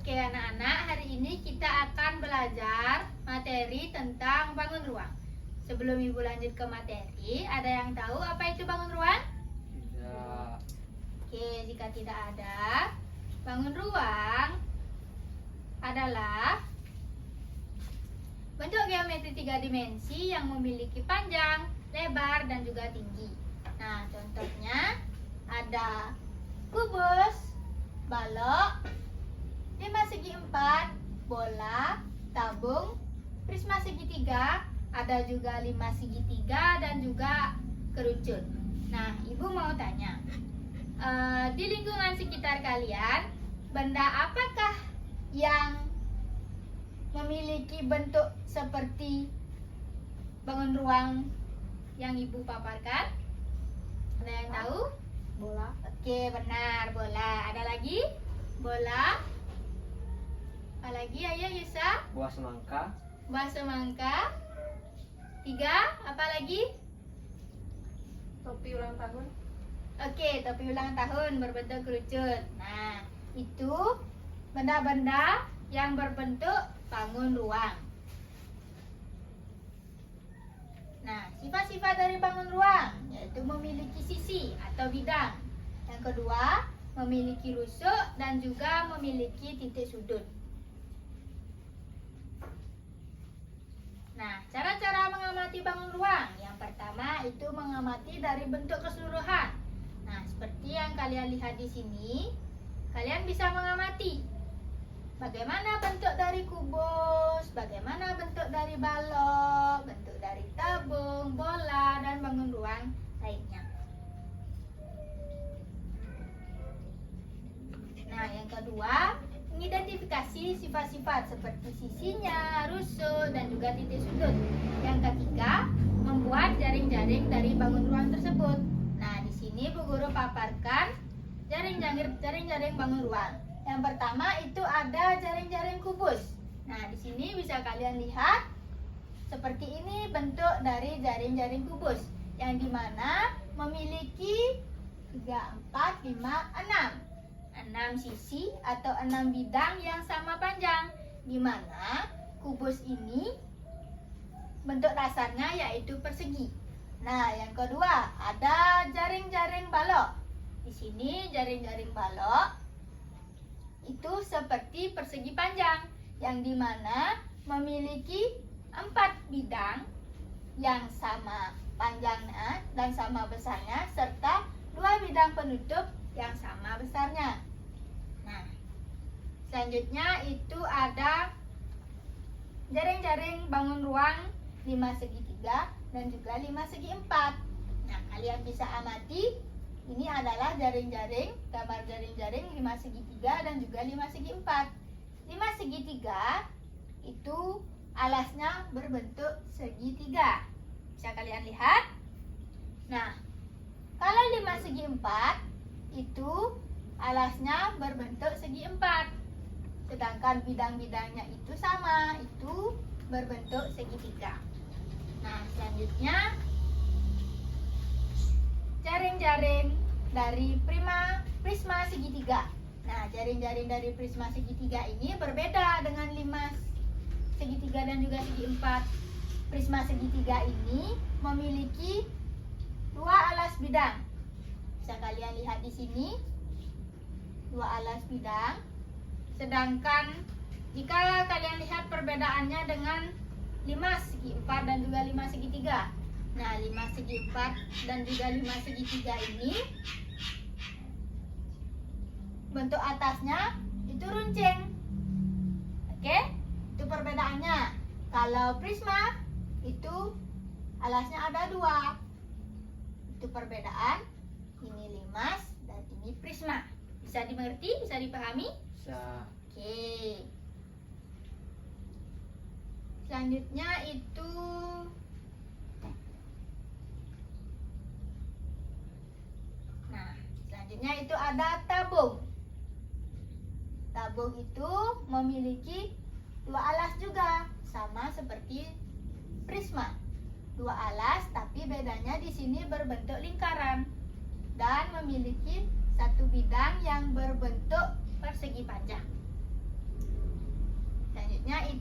Oke anak-anak, hari ini kita akan belajar materi tentang bangun ruang. Sebelum Ibu lanjut ke materi, ada yang tahu apa itu bangun ruang? Tidak. Oke, jika tidak ada, bangun ruang adalah bentuk geometri 3 dimensi yang memiliki panjang, lebar, dan juga tinggi. Nah, contohnya ada kubus, balok, 5 segi 4, bola, tabung, prisma segitiga, ada juga 5 segitiga dan juga kerucut. Nah, Ibu mau tanya, di lingkungan sekitar kalian, benda apakah yang memiliki bentuk seperti bangun ruang yang Ibu paparkan? Ada yang tahu? Bola. Oke, benar, bola. Ada lagi? Bola. Apa lagi? Ayo Yusa. Buah semangka. Buah semangka. 3, apa lagi? Topi ulang tahun. Oke, topi ulang tahun berbentuk kerucut. Nah, itu benda-benda yang berbentuk bangun ruang. Nah, sifat-sifat dari bangun ruang yaitu memiliki sisi atau bidang. Yang kedua, memiliki rusuk dan juga memiliki titik sudut. Nah, cara-cara mengamati bangun ruang. Yang pertama itu mengamati dari bentuk keseluruhan. Nah, seperti yang kalian lihat di sini, kalian bisa mengamati bagaimana bentuk dari kubus, bagaimana bentuk dari balok, bentuk dari tabung, bola, dan bangun ruang lainnya. Nah, yang kedua, mengidentifikasi sifat-sifat seperti sisinya, rusuk, dan juga titik sudut. Yang ketiga, membuat jaring-jaring dari bangun ruang tersebut. Nah, di sini Bu Guru paparkan jaring-jaring bangun ruang. Yang pertama itu ada jaring-jaring kubus. Nah, di sini bisa kalian lihat seperti ini bentuk dari jaring-jaring kubus yang dimana memiliki 3, 4, 5, 6 sisi atau 6 bidang yang sama panjang, di mana kubus ini bentuk dasarnya yaitu persegi. Nah, yang kedua ada jaring-jaring balok. Di sini jaring-jaring balok itu seperti persegi panjang yang dimana memiliki 4 bidang yang sama panjangnya dan sama besarnya serta 2 bidang penutup yang sama besarnya. Nah, selanjutnya itu ada jaring-jaring bangun ruang 5 segi 3 dan juga 5 segi 4. Nah, kalian bisa amati ini adalah jaring-jaring, gambar jaring-jaring 5 segi 3 dan juga 5 segi 4. 5 segi 3 itu alasnya berbentuk segitiga. Bisa kalian lihat? Nah, kalau 5 segi 4 itu alasnya berbentuk segi 4. Sedangkan bidang-bidangnya itu sama, itu berbentuk segitiga. Nah, selanjutnya jaring-jaring dari prisma segitiga. Nah, jaring-jaring dari prisma segitiga ini berbeda dengan 5 segitiga dan juga segi 4. Prisma segitiga ini memiliki 2 alas bidang. Bisa kalian lihat di sini 2 alas bidang. Sedangkan jika kalian lihat perbedaannya dengan 5 segi 4 dan juga 5 segi 3. Nah, 5 segi 4 dan juga 5 segi 3 ini bentuk atasnya itu runcing. Oke? Itu perbedaannya. Kalau prisma itu alasnya ada 2. Itu perbedaan. Ini limas dan ini prisma. Bisa dimengerti? Bisa dipahami? Bisa. Oke. Selanjutnya itu selanjutnya itu ada tabung. Tabung itu memiliki 2 alas juga, sama seperti prisma. 2 alas, tapi bedanya di sini berbentuk lingkaran dan memiliki 1 bidang yang berbentuk persegi panjang.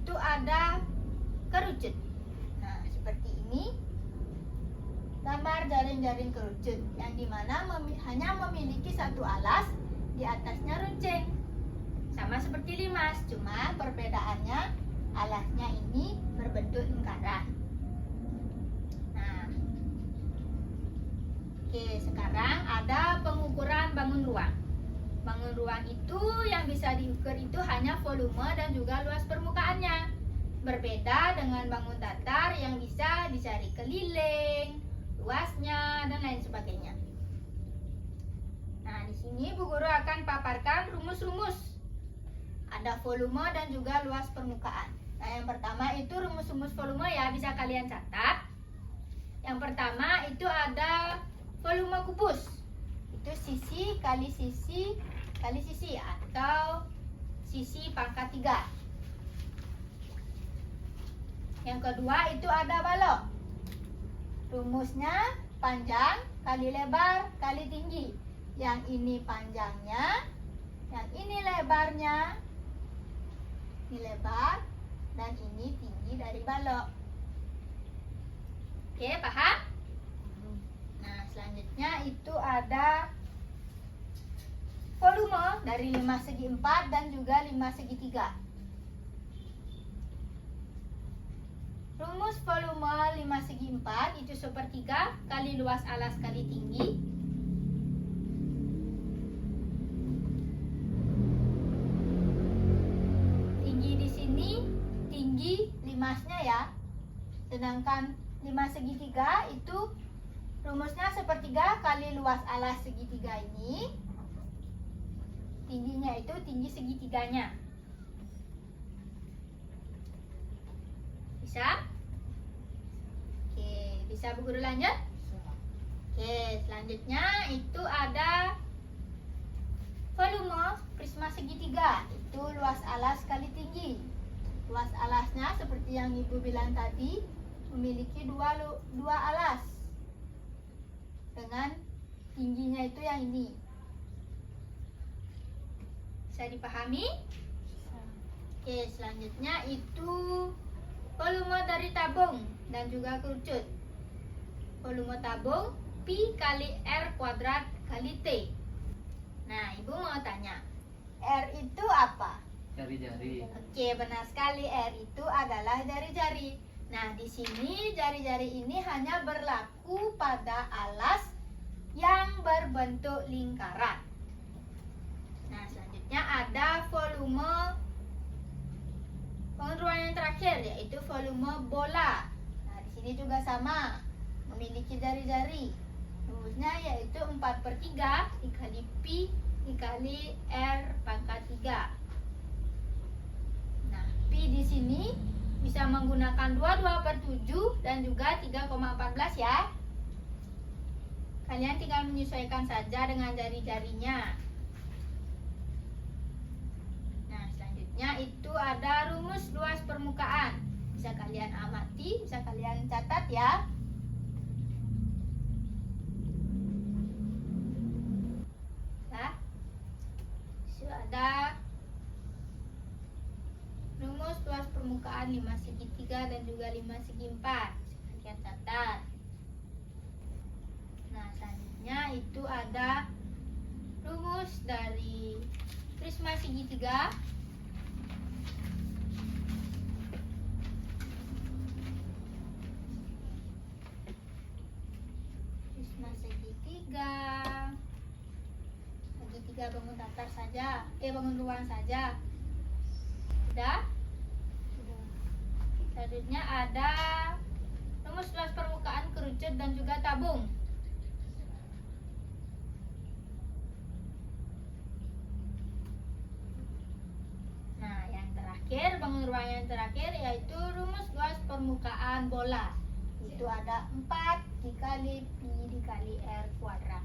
itu ada kerucut. Nah, seperti ini gambar jaring-jaring kerucut yang dimana hanya memiliki satu alas, di atasnya runcing. Sama seperti limas, cuma perbedaannya alasnya ini berbentuk lingkaran. Nah, oke, sekarang ada pengukuran bangun ruang. Bangun ruang itu yang bisa diukur itu hanya volume dan juga luas permukaannya. Berbeda dengan bangun datar yang bisa dicari keliling, luasnya, dan lain sebagainya. Nah, di sini Bu Guru akan paparkan rumus-rumus. Ada volume dan juga luas permukaan. Nah, yang pertama itu rumus-rumus volume ya, bisa kalian catat. Yang pertama itu ada volume kubus. Itu sisi kali sisi kali sisi atau sisi pangkat 3. Yang kedua itu ada balok. Rumusnya panjang kali lebar kali tinggi. Yang ini panjangnya, yang ini lebarnya. Ini lebar dan ini tinggi dari balok. Oke, paham? Nah, selanjutnya itu ada volume dari 5 segi 4 dan juga 5 segi 3. Rumus volume 5 segi 4 itu sepertiga kali luas alas kali tinggi. Tinggi di sini tinggi limasnya ya. Sedangkan 5 segi 3 itu rumusnya sepertiga kali luas alas segitiga ini. Tingginya itu tinggi segitiganya. Bisa? Oke, bisa Bu Guru lanjut? Oke, selanjutnya itu ada volume prisma segitiga. Itu luas alas kali tinggi. Luas alasnya seperti yang Ibu bilang tadi, memiliki dua alas. Dengan tingginya itu yang ini. Bisa dipahami? Oke, selanjutnya itu volume dari tabung dan juga kerucut. Volume tabung Pi kali R kuadrat kali T. Nah, Ibu mau tanya, R itu apa? Jari-jari. Oke, benar sekali, R itu adalah jari-jari. Nah, di sini jari-jari ini hanya berlaku pada alas yang berbentuk lingkaran. Nah, selanjutnya ada volume pengukuran yang terakhir, yaitu volume bola. Nah, di sini juga sama, memiliki jari-jari. Rumusnya yaitu 4/3 dikali Pi dikali R pangkat 3. Nah, Pi di sini bisa menggunakan 22/7 dan juga 3,14 ya. Kalian tinggal menyesuaikan saja dengan jari-jarinya. Itu ada rumus luas permukaan. Bisa kalian amati, bisa kalian catat ya. Nah, ada rumus luas permukaan 5 segi 3 dan juga 5 segi 4. Bisa kalian catat. Nah, selanjutnya itu ada rumus dari prisma segitiga. Segitiga bangun datar saja, bangun ruang saja. Sudah? Selanjutnya ada rumus luas permukaan kerucut dan juga tabung. Nah, yang terakhir, bangun ruang yang terakhir yaitu rumus luas permukaan bola. Itu ada 4 dikali Pi dikali R kuadrat.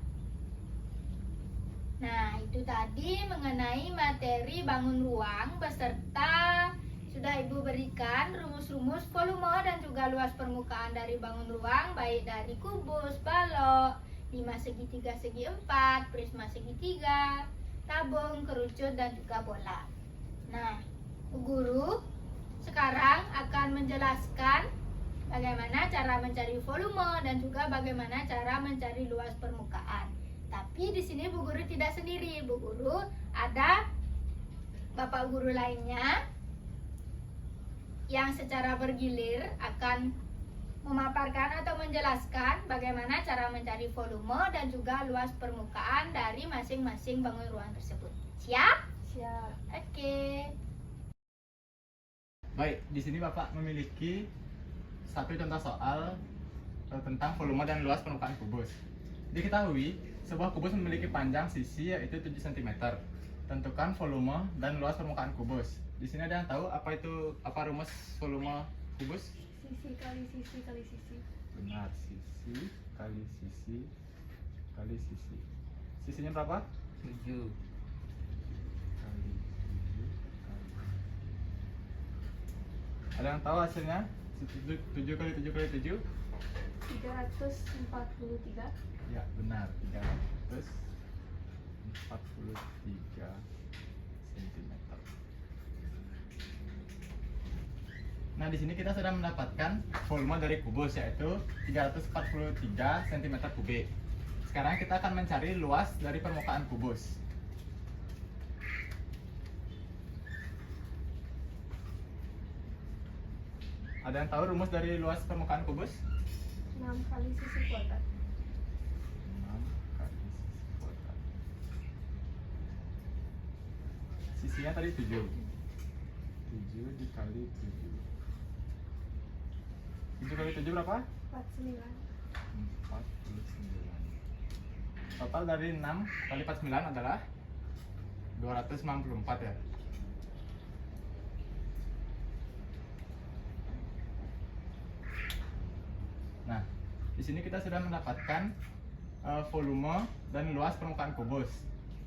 Nah, itu tadi mengenai materi bangun ruang beserta sudah Ibu berikan rumus-rumus volume dan juga luas permukaan dari bangun ruang, baik dari kubus, balok, 5 segi 3 segi 4, prisma segitiga, tabung, kerucut, dan juga bola. Nah, Bu Guru sekarang akan menjelaskan bagaimana cara mencari volume dan juga bagaimana cara mencari luas permukaan. Tapi di sini Bu Guru tidak sendiri. Bu Guru ada Bapak Guru lainnya yang secara bergilir akan memaparkan atau menjelaskan bagaimana cara mencari volume dan juga luas permukaan dari masing-masing bangun ruang tersebut. Siap? Siap. Oke. Baik, di sini Bapak memiliki satu contoh soal tentang volume dan luas permukaan kubus. Diketahui, sebuah kubus memiliki panjang sisi yaitu 7 cm. Tentukan volume dan luas permukaan kubus. Di sini ada yang tahu apa rumus volume kubus? Sisi kali sisi kali sisi. Benar, sisi kali sisi kali sisi. Sisinya berapa? 7. Kali 7 kali. Ada yang tahu hasilnya? 7 kali 7 kali 7? 343. Ya, benar. 343 cm. Nah, di sini kita sudah mendapatkan volume dari kubus yaitu 343 cm kubik. Sekarang kita akan mencari luas dari permukaan kubus. Ada yang tahu rumus dari luas permukaan kubus? 6 kali sisi kuadrat. 6 kali sisi kuadrat. Sisinya tadi 7. 7 dikali 7. 7 kali 7 berapa? 49. 49. Total dari 6 kali 49 adalah 294 ya. Nah, di sini kita sudah mendapatkan volume dan luas permukaan kubus.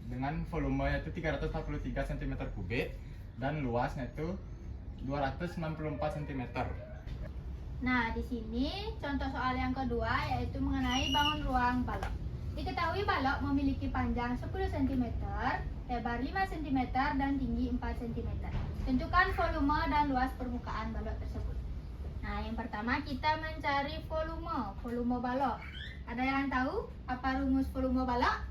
Dengan volume yaitu 343 cm kubik dan luasnya itu 294 cm. Nah, di sini contoh soal yang kedua yaitu mengenai bangun ruang balok. Diketahui balok memiliki panjang 10 cm, lebar 5 cm, dan tinggi 4 cm. Tentukan volume dan luas permukaan balok tersebut. Nah, yang pertama kita mencari volume balok. Ada yang tahu apa rumus volume balok?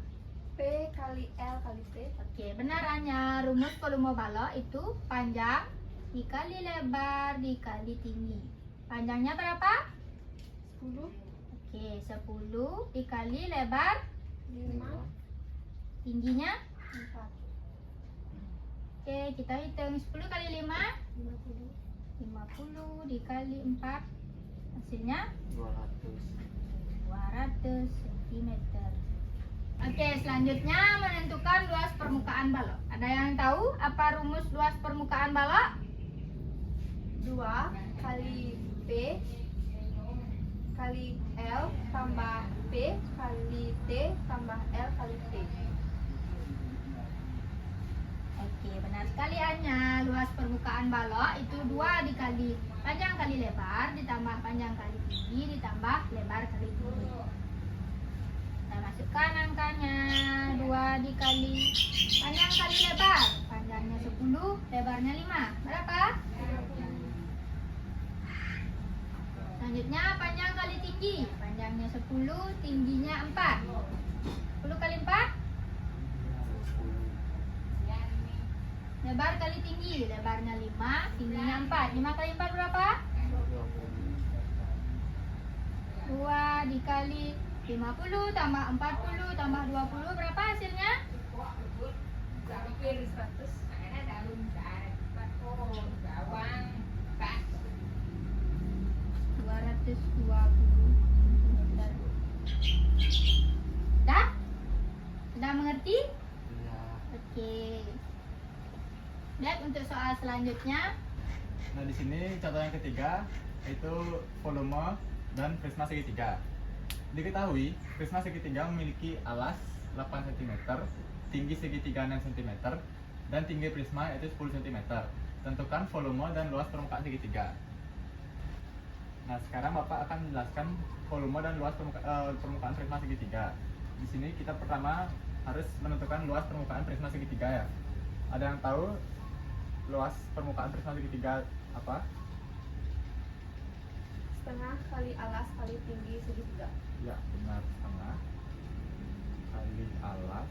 P kali L kali T. Oke, benar Anya. Rumus volume balok itu panjang dikali lebar dikali tinggi. Panjangnya berapa? 10. Oke, 10 dikali lebar, 5. tingginya. 4. Oke, kita hitung 10 kali 5, 50. 50 dikali 4, hasilnya 200. 200 cm. Oke, selanjutnya menentukan luas permukaan balok. Ada yang tahu apa rumus luas permukaan balok? 2 kali P kali L tambah P kali T tambah L kali T. Oke, benar sekali Anya. Luas permukaan balok itu 2 dikali panjang kali lebar ditambah panjang kali tinggi ditambah lebar kali tinggi. Kita masukkan angkanya. 2 dikali panjang kali lebar. Panjangnya 10, lebarnya 5. Berapa? Selanjutnya panjang kali tinggi. Panjangnya 10, tingginya 4. 10 kali 4? Lebar kali tinggi. Lebarnya 5, tingginya 4. 5 kali 4 berapa? 2 dikali 50 tambah 40 tambah 20 berapa hasilnya? 100. 220 cm. Dah? Sudah mengerti? Iya. Oke. Lihat untuk soal selanjutnya. Nah, di sini contoh yang ketiga yaitu volume dan prisma segitiga. Diketahui, prisma segitiga memiliki alas 8 cm, tinggi segitiga 6 cm, dan tinggi prisma yaitu 10 cm. Tentukan volume dan luas permukaan segitiga. Nah, sekarang Bapak akan menjelaskan volume dan luas permukaan prisma segitiga. Di sini kita pertama harus menentukan luas permukaan prisma segitiga ya. Ada yang tahu luas permukaan prisma segitiga apa? Setengah kali alas kali tinggi segitiga. Ya, benar. Setengah kali alas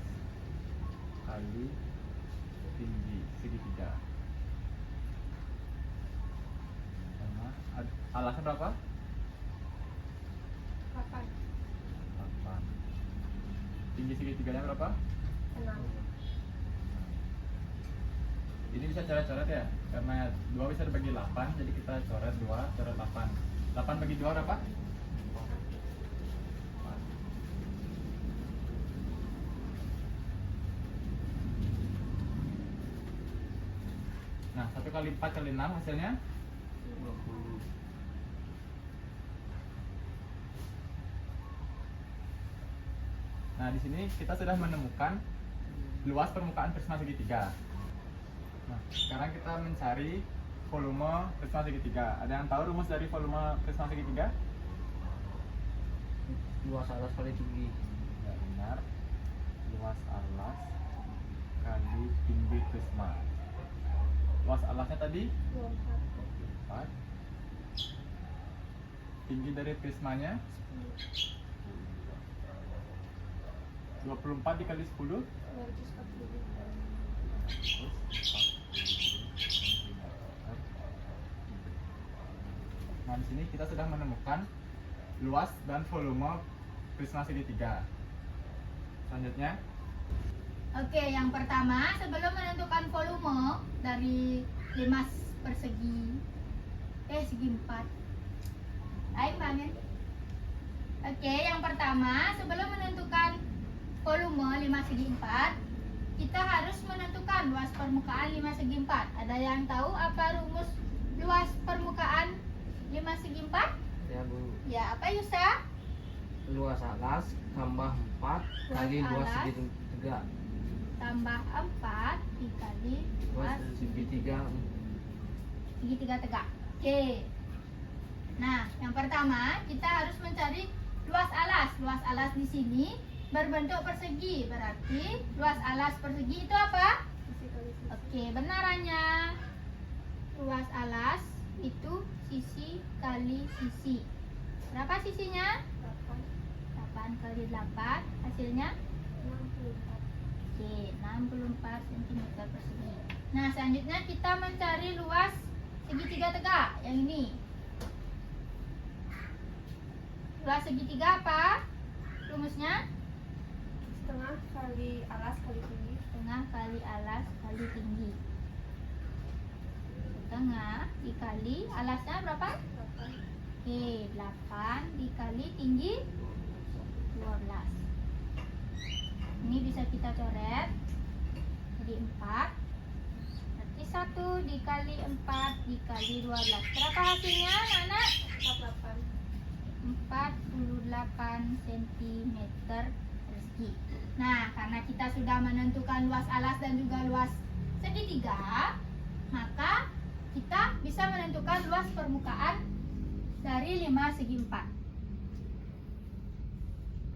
kali tinggi segitiga. Setengah. Alasnya berapa? 8. 8. Tinggi segitiganya berapa? 6. Ini bisa coret-coret ya, karena 2 bisa dibagi 8, jadi kita coret 2, coret 8. 8 bagi 2 berapa? 4. Nah, 1 kali 4 kali 6 hasilnya 20. Nah, di sini kita sudah menemukan luas permukaan prisma segitiga. Nah, sekarang kita mencari volume prisma segitiga. Ada yang tahu rumus dari volume prisma segitiga? Luas alas kali tinggi. Ya, benar. Luas alas kali tinggi prisma. Luas alasnya tadi 4. Tinggi dari prismanya 24 dikali 10 Nah, di sini kita sudah menemukan luas dan volume prisma segitiga. Selanjutnya, Oke, yang pertama sebelum menentukan volume dari 5 persegi segi 4. Baik banget. Oke, yang pertama sebelum menentukan volume 5 segi 4, kita harus menentukan luas permukaan 5 segi 4. Ada yang tahu apa rumus luas permukaan 5 segi 4? Ya Bu, Ya, apa Yusa? luas alas tambah 4 kali luas alas. segitiga. Tambah 4 dikali Luas luas segitiga. segitiga tegak. Oke. Nah, yang pertama kita harus mencari luas alas. Luas alas di sini berbentuk persegi, berarti luas alas persegi itu apa? Sisi kali sisi. Oke, benarannya luas alas itu sisi kali sisi. Berapa sisinya? 8 kali 8, hasilnya 64. oke, 64 cm persegi. Nah, selanjutnya kita mencari luas segitiga tegak yang ini. Luas segitiga apa? Rumusnya Setengah kali alas kali tinggi. setengah kali alas kali tinggi. Setengah dikali alasnya berapa? 8. Oke, 8 dikali tinggi 12. Ini bisa kita coret jadi 4. Berarti 1 dikali 4 dikali 12. Berapa hasilnya, anak? 48. 48 cm persegi. Nah, karena kita sudah menentukan luas alas dan juga luas segitiga, maka kita bisa menentukan luas permukaan dari 5 segi 4,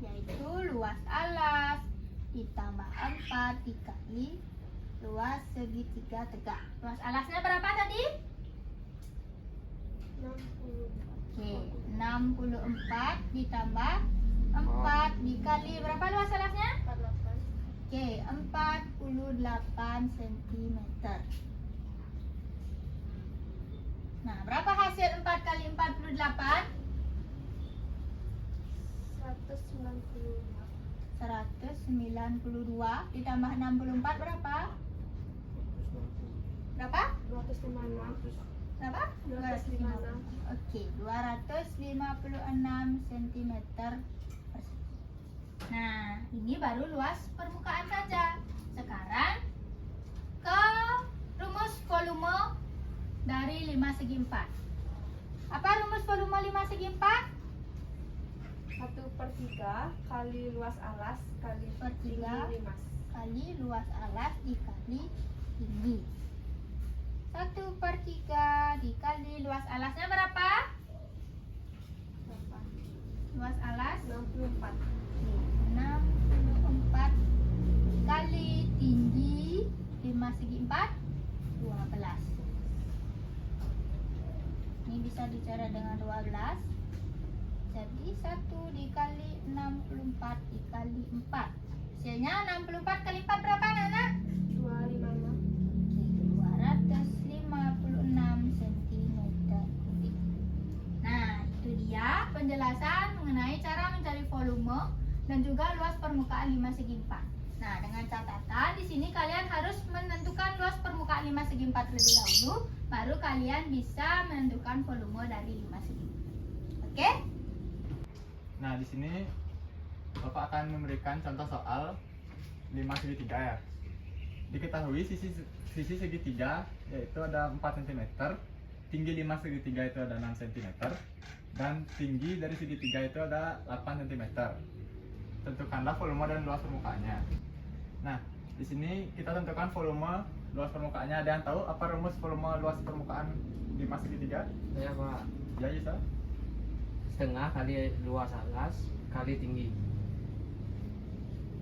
yaitu luas alas ditambah 4 dikali luas segitiga tegak. Luas alasnya berapa tadi? 64. Oke, 64 ditambah 4 dikali berapa luas alasnya? 48. Oke, 48 cm. Nah, berapa hasil 4 kali 48? 195. 192 ditambah 64 berapa? Berapa? 256. Berapa? 256. Oke, 256 cm persegi. Nah, ini baru luas permukaan saja. Sekarang ke rumus volume dari 5 segi 4. Apa rumus volume 5 segi 4? 1/3 kali luas alas kali Per tinggi tiga. 5. Kali luas alas dikali tinggi. 1/3 dikali luas alasnya berapa? Luas alas 64. 64 kali tinggi 5 segi 4 12. Ini bisa dicoret dengan 12. Jadi 1 dikali 64 dikali 4. Hasilnya 64 kali 4 berapa anak-anak? 256. 256 cm kubik. Nah, itu dia penjelasan mengenai cara mencari volume dan juga luas permukaan 5 segi 4. Nah, dengan catatan di sini kalian harus menentukan luas permukaan 5 segi 4 terlebih dahulu, baru kalian bisa menentukan volume dari 5 segi. Oke? Nah, di sini Bapak akan memberikan contoh soal 5 segitiga ya. Diketahui sisi segitiga yaitu ada 4 cm, tinggi 5 segitiga itu ada 6 cm, dan tinggi dari segitiga itu ada 8 cm. Tentukanlah volume dan luas permukaannya. Nah, di sini kita tentukan volume, luas permukaannya. Ada yang tahu apa rumus volume luas permukaan 5 segitiga? Ya Pak, Ya, Yusa? setengah kali luas alas kali tinggi.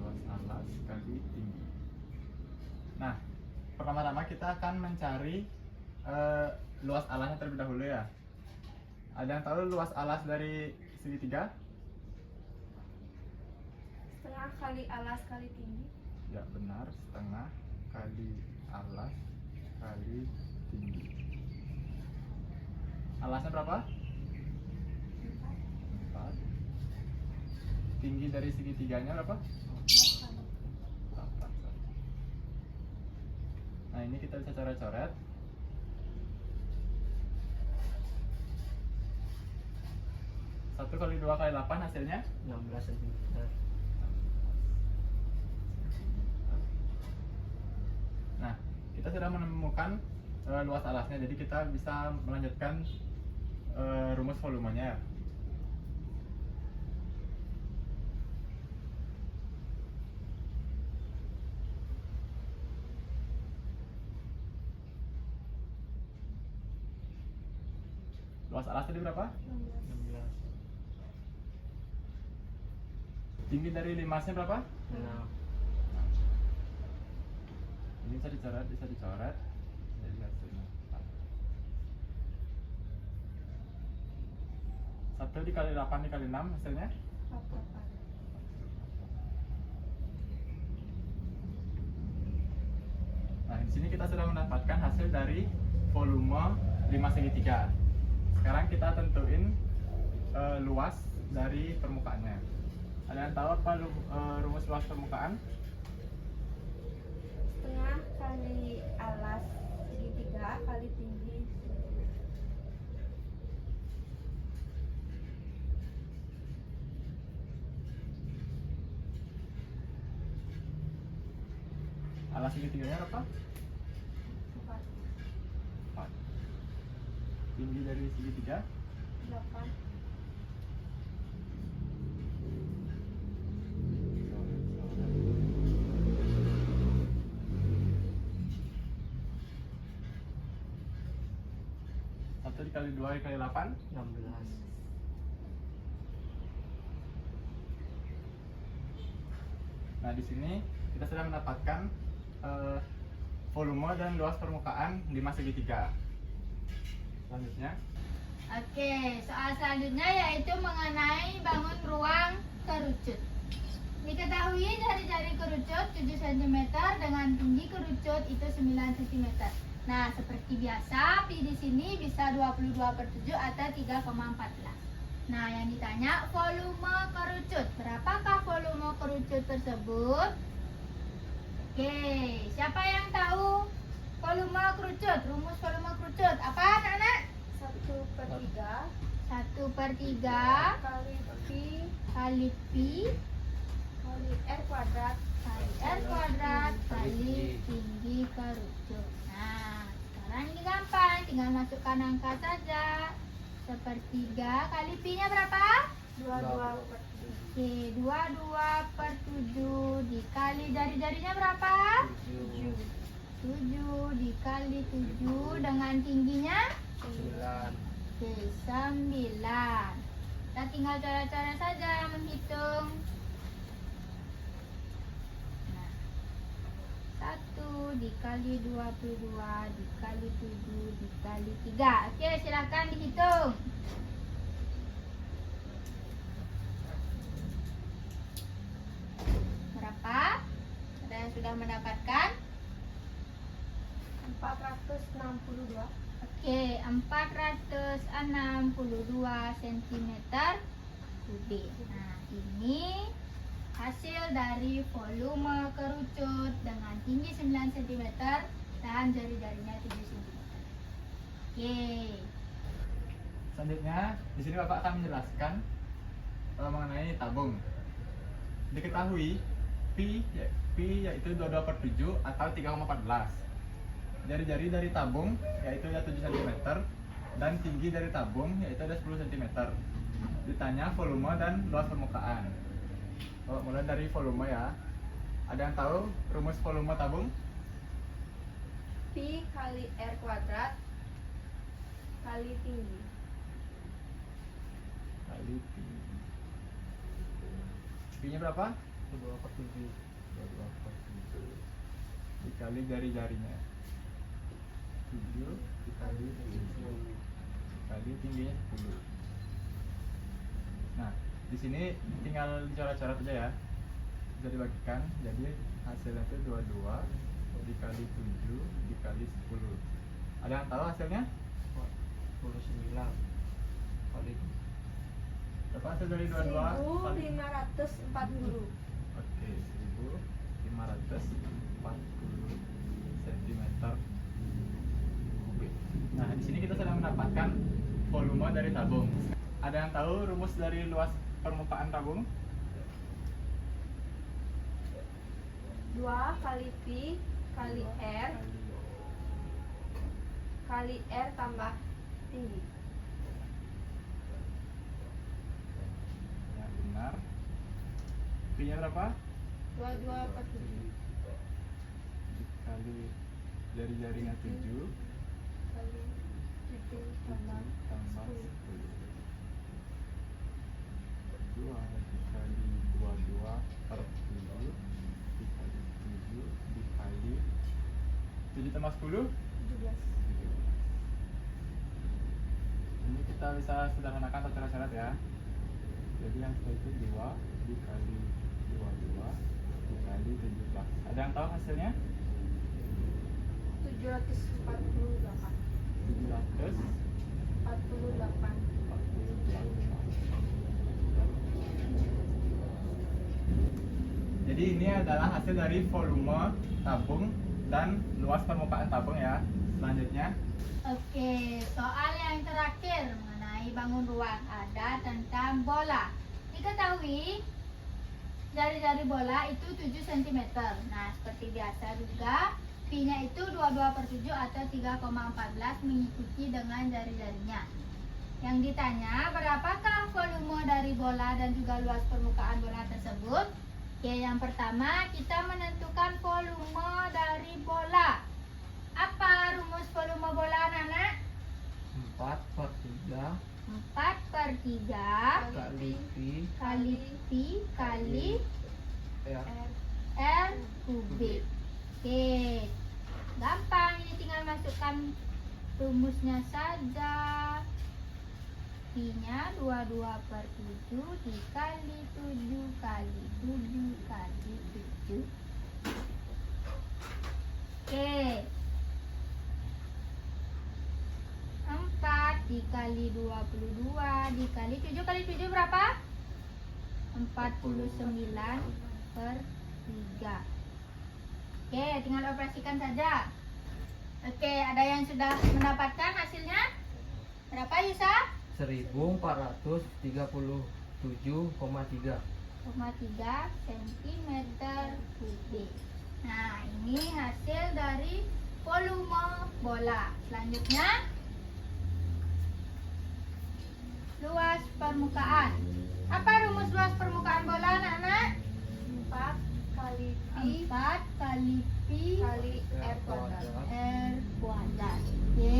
Luas alas kali tinggi. Nah, pertama-tama kita akan mencari luas alasnya terlebih dahulu ya. Ada yang tahu luas alas dari segitiga? Setengah kali alas kali tinggi. Ya, benar, setengah kali alas kali tinggi. Alasnya berapa? 4. Tinggi dari segitiganya berapa? 8. Nah, ini kita bisa coret-coret. 1 kali 2 kali 8 hasilnya 16 cm. Nah, kita sudah menemukan luas alasnya, jadi kita bisa melanjutkan rumus volumenya. Luas alas tadi berapa? 16. Tinggi dari limasnya berapa? 6. Ini bisa dicoret. Jadi hasilnya 4. 1 dikali 8 dikali 6 hasilnya 48. Nah, di sini kita sudah mendapatkan hasil dari volume 5 segitiga. Sekarang kita tentuin luas dari permukaannya. Ada yang tahu apa rumus luas permukaan? Setengah kali alas segitiga kali tinggi. Alas segitiganya berapa? 4. 4. Tinggi dari segitiga 8. Satu dikali 2 dikali 8 16. Nah, di sini kita sudah mendapatkan volume dan luas permukaan 5 segitiga. Selanjutnya, Oke, soal selanjutnya yaitu mengenai bangun ruang kerucut. Diketahui jari-jari kerucut 7 cm dengan tinggi kerucut itu 9 cm. Nah, seperti biasa, pi di sini bisa 22/7 atau 3,14. Nah, yang ditanya volume kerucut. Berapakah volume kerucut tersebut? Oke, siapa yang tahu volume kerucut? Rumus volume kerucut apa, anak-anak? 1/3 1/3 kali pi kali pi kali r kuadrat kali r kuadrat kali tinggi kerucut. Nah, sekarang ini gampang, tinggal masukkan angka saja. 1/3 kali pi nya berapa? 22/7. Oke, 22/7 dikali jari-jarinya berapa? 7. 7 dikali 7 dengan tingginya 9. Oke, 9. Kita tinggal cara-cara saja menghitung. Nah, 1 dikali 22 dikali 7 dikali 3. Oke, silakan dihitung. Berapa? Ada yang sudah mendapatkan? 462. Oke, 462 cm kubik. Nah, ini hasil dari volume kerucut dengan tinggi 9 cm dan jari-jarinya 7 cm. Oke. Selanjutnya, di sini Bapak akan menjelaskan mengenai tabung. Diketahui Pi yaitu 22/7 atau 3,14. Jari-jari dari tabung yaitu ada 7 cm dan tinggi dari tabung yaitu ada 10 cm. Ditanya volume dan luas permukaan. Kalau mulai dari volume ya. Ada yang tahu rumus volume tabung? Pi kali R kuadrat kali tinggi. Kali tinggi. Pi-nya berapa? 22/7. 22/7 dikali jari-jarinya 7 dikali 7 dikali tingginya 10. Nah, di sini tinggal dicoret-coret aja ya. Bisa dibagikan. Jadi hasilnya itu 22 dikali 7 dikali 10. Ada yang tahu hasilnya? 49 kali Berapa hasil dari 22? 1540. Oke, 1540 cm kubik. Nah, di sini kita sudah mendapatkan volume dari tabung. Ada yang tahu rumus dari luas permukaan tabung? 2 kali Pi kali R kali R tambah tinggi. Ya, benar. Pi-nya berapa? 22/7 Dikali jari-jarinya 7 kali 7 tambah tambah 10. 2 dikali 22/7 dikali 7 dikali 7 tambah 10 17. ini kita bisa sederhanakan atau syarat ya. Jadi yang setelah itu 2 dikali 22 dikali 17. Ada yang tahu hasilnya? 748. 748. Jadi ini adalah hasil dari volume tabung dan luas permukaan tabung ya. Selanjutnya Oke, soal yang terakhir mengenai bangun ruang ada tentang bola. Diketahui jari-jari bola itu 7 cm. Nah, seperti biasa juga Pi-nya itu 22/7 atau 3,14 mengikuti dengan jari-jarinya. Yang ditanya, berapakah volume dari bola dan juga luas permukaan bola tersebut? Oke, yang pertama kita menentukan volume dari bola. Apa rumus volume bola, anak-anak? 4/3 4/3 kali Pi kali Pi kali R R kubik. Oke, gampang, ini tinggal masukkan rumusnya saja. Pi-nya 22/7 dikali 7 kali 7 kali 7. Oke, 4 dikali 22 dikali 7 kali 7 berapa? 49/3. Oke, tinggal operasikan saja. Oke, ada yang sudah mendapatkan hasilnya? Berapa, Yusa? 1437,3 3 cm kubik. Nah, ini hasil dari volume bola. Selanjutnya, luas permukaan. Apa rumus luas permukaan bola, anak-anak? 4 kali Pi 4 kali Pi kali R kuadrat. R kuadrat. Oke.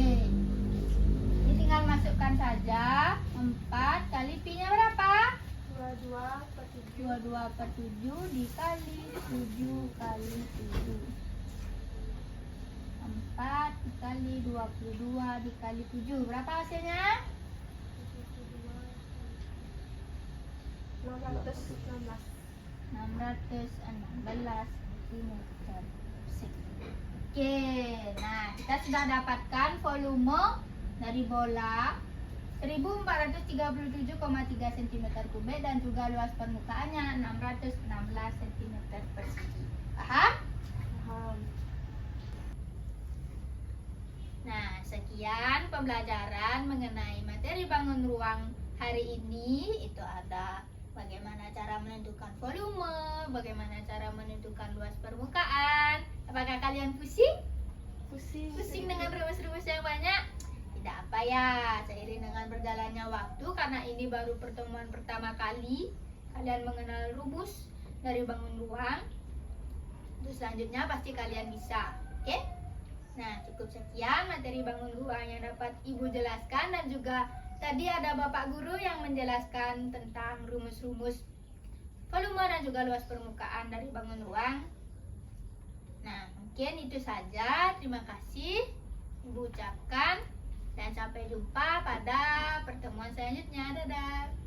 Ini tinggal masukkan saja. 4 kali Pi-nya berapa? 22/7 22/7 dikali 7 kali 7. dikali 22 dikali 7. Berapa hasilnya? 616. 616 cm persegi. Oke, nah kita sudah dapatkan volume dari bola 1437,3 cm3 dan juga luas permukaannya 616 cm persegi. Paham? Paham. Nah, sekian pembelajaran mengenai materi bangun ruang hari ini. Itu ada bagaimana cara menentukan volume, bagaimana cara menentukan luas permukaan. Apakah kalian pusing? Pusing dengan rumus-rumus yang banyak? Tidak apa ya, seiring dengan berjalannya waktu, karena ini baru pertemuan pertama kali kalian mengenal rumus dari bangun ruang. Terus selanjutnya pasti kalian bisa, oke? Nah, cukup sekian materi bangun ruang yang dapat Ibu jelaskan, dan juga tadi ada Bapak Guru yang menjelaskan tentang rumus-rumus volume dan juga luas permukaan dari bangun ruang. Nah, mungkin itu saja. Terima kasih Ibu ucapkan, dan sampai jumpa pada pertemuan selanjutnya. Dadah.